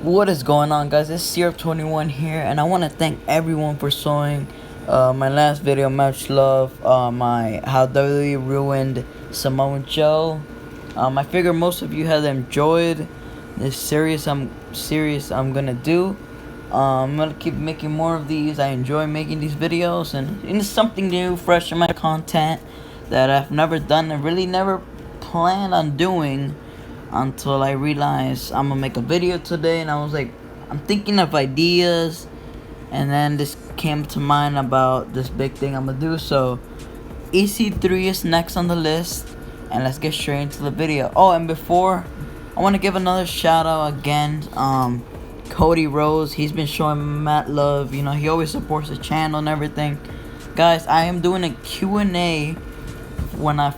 What is going on, guys? It's Syrup21 here, and I want to thank everyone for showing my last video, much love, my how WWE ruined Samoa Joe. I figure most of you have enjoyed this series I'm gonna do. I'm gonna keep making more of these. I enjoy making these videos, and it's something new, fresh in my content that I've never done and really never planned on doing until I realized I'm gonna make a video today. And I was like, I'm thinking of ideas, and then this came to mind about this big thing I'm gonna do. So EC3 is next on the list, and let's get straight into the video. Oh, and before, I want to give another shout out again. Cody Rose, he's been showing Matt love. You know, he always supports the channel and everything. Guys, I am doing a Q&A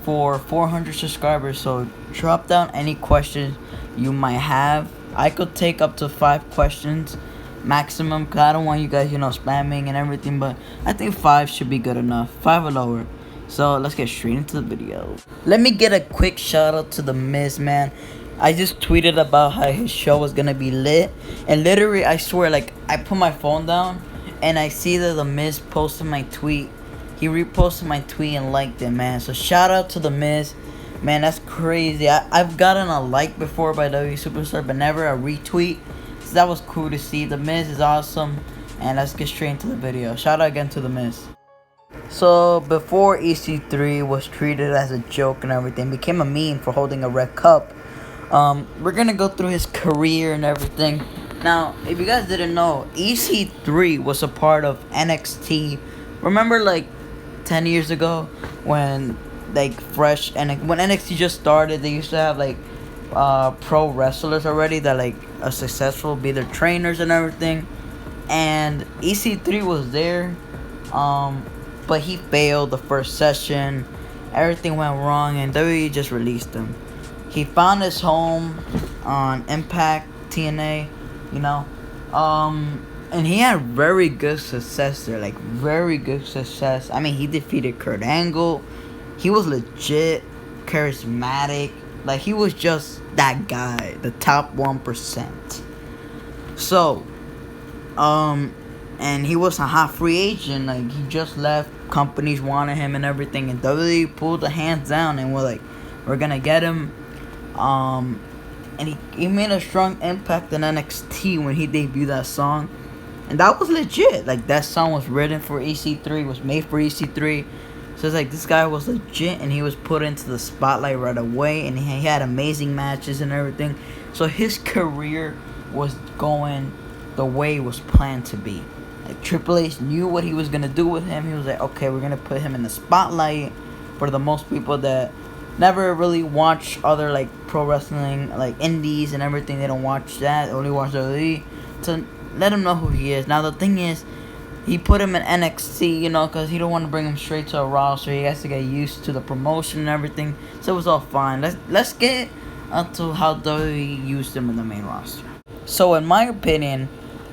for 400 subscribers, so drop down any questions you might have. I could take up to 5 questions maximum, because I don't want you guys, spamming and everything, but I think 5 should be good enough, 5 or lower. So let's get straight into the video. Let me get a quick shout out to The Miz, man. I just tweeted about how his show was gonna be lit, and literally, I swear, like, I put my phone down and I see that The Miz posted my tweet. He reposted my tweet and liked it, man. So shout out to The Miz. Man, that's crazy. I've gotten a like before by WWE Superstar, but never a retweet. So that was cool to see. The Miz is awesome. And let's get straight into the video. Shout out again to The Miz. So before EC3 was treated as a joke and everything, became a meme for holding a red cup, we're gonna go through his career and everything. Now, if you guys didn't know, EC3 was a part of NXT. Remember, like, 10 years ago when, like, when NXT just started, they used to have, like, pro wrestlers already that, like, are successful, be their trainers and everything. And EC3 was there, but he failed the first session. Everything went wrong, and WWE just released him. He found his home on Impact TNA, and he had very good success there, like, very good success. I mean, he defeated Kurt Angle. He was legit charismatic. Like, he was just that guy, the top 1%. So, and he was a hot free agent. Like, he just left. Companies wanted him and everything, and WWE pulled the hands down and we're like, we're gonna get him. And he made a strong impact in NXT when he debuted that song. And that was legit. Like, that song was written for EC3, was made for EC3. So it's like, this guy was legit, and he was put into the spotlight right away, and he had amazing matches and everything. So his career was going the way it was planned to be. Like, Triple H knew what he was going to do with him. He was like, okay, we're going to put him in the spotlight. For the most people that never really watch other, like, pro wrestling, like indies and everything, they don't watch that, only watch WWE, to let him know who he is. Now, the thing is, he put him in NXT, because he don't want to bring him straight to a roster. He has to get used to the promotion and everything. So it was all fine. Let's get into how WWE used him in the main roster. So in my opinion,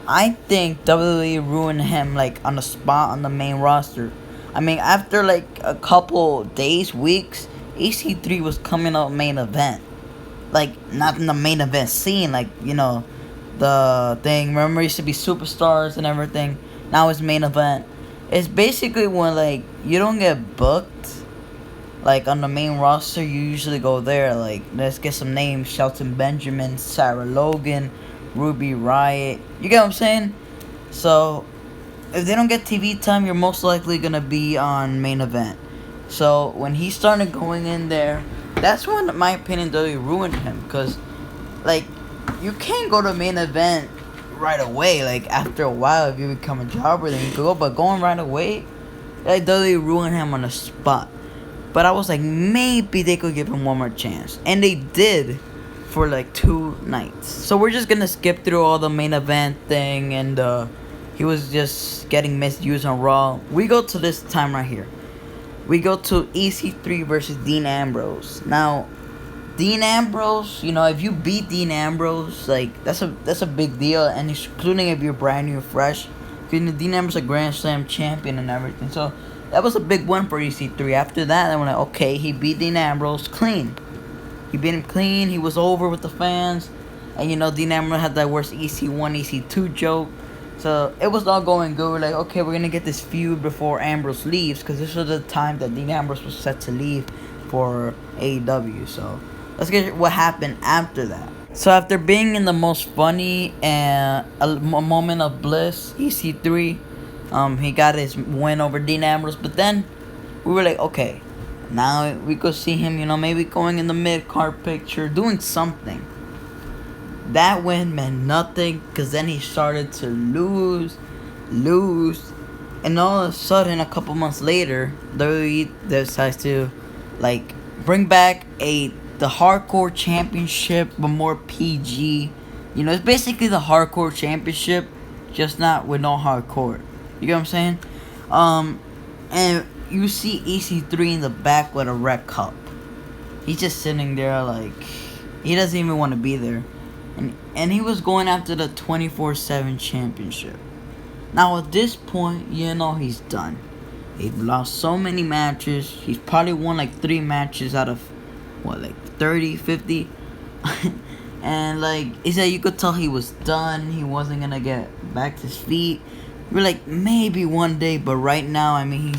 I think WWE ruined him, like, on the spot on the main roster. I mean, after, like, a couple days, weeks, EC3 was coming out main event. Like, not in the main event scene, like, the thing. Remember, it used to be superstars and everything. Now it's main event. It's basically when, like, you don't get booked, like, on the main roster, you usually go there. Like, let's get some names: Shelton Benjamin, Sarah Logan, Ruby Riott. You get what I'm saying? So if they don't get TV time, you're most likely gonna be on main event. So when he started going in there, that's when, in my opinion, WWE ruined him. Because, like, you can't go to main event right away. Like, after a while, if you become a jobber, then you can go. But going right away, like, WWE ruined him on the spot. But I was like, maybe they could give him one more chance. And they did for, like, 2 nights. So we're just going to skip through all the main event thing. And he was just getting misused on Raw. We go to this time right here. We go to EC3 versus Dean Ambrose. Now, Dean Ambrose, if you beat Dean Ambrose, like, that's a big deal, and including if you're brand new, fresh. Because Dean Ambrose is a Grand Slam champion and everything. So that was a big win for EC3. After that, I went like, okay, he beat Dean Ambrose clean. He beat him clean. He was over with the fans. And Dean Ambrose had that worst EC1, EC2 joke. So it was all going good. We're like, okay, we're gonna get this feud before Ambrose leaves, because this was the time that Dean Ambrose was set to leave for AEW. So let's get what happened after that. So after being in the most funny and a moment of bliss, EC3, he got his win over Dean Ambrose. But then we were like, okay, now we could see him, maybe going in the mid-card picture, doing something. That win meant nothing, because then he started to lose, and all of a sudden, a couple months later, WWE decides to bring back the Hardcore Championship, but more PG. It's basically the Hardcore Championship, just not with no hardcore. You get what I'm saying? And you see EC3 in the back with a red cup. He's just sitting there he doesn't even want to be there. And he was going after the 24/7 championship. Now at this point, he's done. He's lost so many matches. He's probably won 3 matches out of 30, 50. And he said you could tell he was done. He wasn't gonna get back to his feet. We're like, maybe one day, but right now, I mean,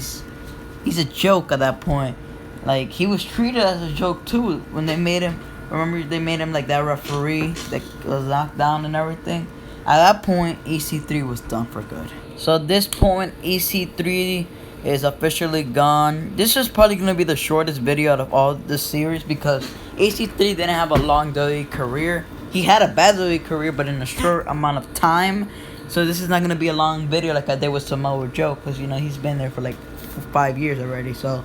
he's a joke at that point. He was treated as a joke too when they made him. Remember, they made him that referee that was knocked down and everything. At that point, EC3 was done for good. So at this point, EC3 is officially gone. This is probably going to be the shortest video out of all this series, because EC3 didn't have a long WWE career. He had a bad WWE career, but in a short amount of time. So this is not going to be a long video like I did with Samoa Joe, because, he's been there for 5 years already. So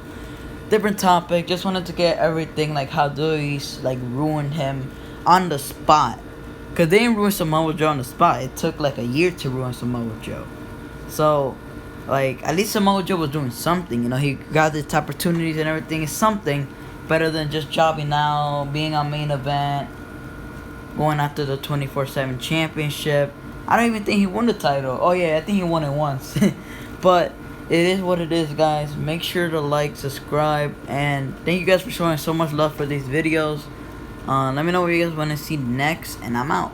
different topic. Just wanted to get everything how WWE's ruined him on the spot, because they didn't ruin Samoa Joe on the spot. It took a year to ruin Samoa Joe. So at least Samoa Joe was doing something. He got the opportunities and everything. Is something better than just jobbing out, being on main event, going after the 24/7 championship. I don't even think he won the title. Oh yeah, I think he won it once. But it is what it is, guys. Make sure to like, subscribe, and thank you guys for showing so much love for these videos. Let me know what you guys want to see next, and I'm out.